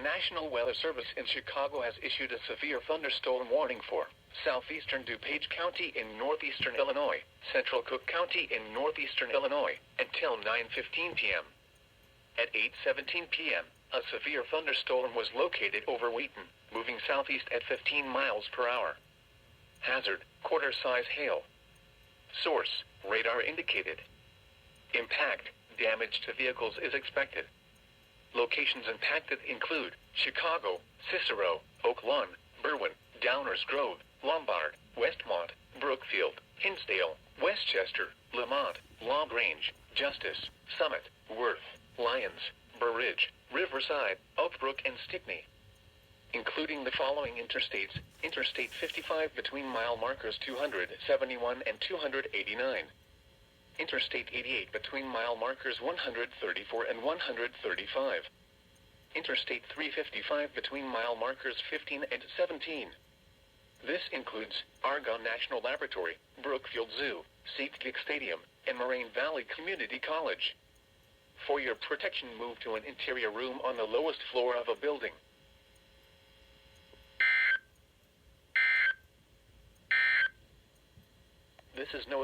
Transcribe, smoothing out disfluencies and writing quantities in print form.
National Weather Service in Chicago has issued a severe thunderstorm warning for southeastern DuPage County in northeastern Illinois, central Cook County in northeastern Illinois, until 9:15 p.m. At 8:17 p.m., a severe thunderstorm was located over Wheaton, moving southeast at 15 miles per hour. Hazard, quarter-size hail. Source, radar indicated. Impact, damage to vehicles is expected. Locations impacted include Chicago, Cicero, Oak Lawn, Berwyn, Downers Grove, Lombard, Westmont, Brookfield, Hinsdale, Westchester, Lamont, LaGrange, Justice, Summit, Worth, Lyons, Burr Ridge, Riverside, Oakbrook, and Stickney. Including the following interstates: Interstate 55 between mile markers 271 and 289. Interstate 88 between mile markers 134 and 135. Interstate 355 between mile markers 15 and 17. This includes Argonne National Laboratory, Brookfield Zoo, SeatGeek Stadium, and Moraine Valley Community College. For your protection, move to an interior room on the lowest floor of a building. This is no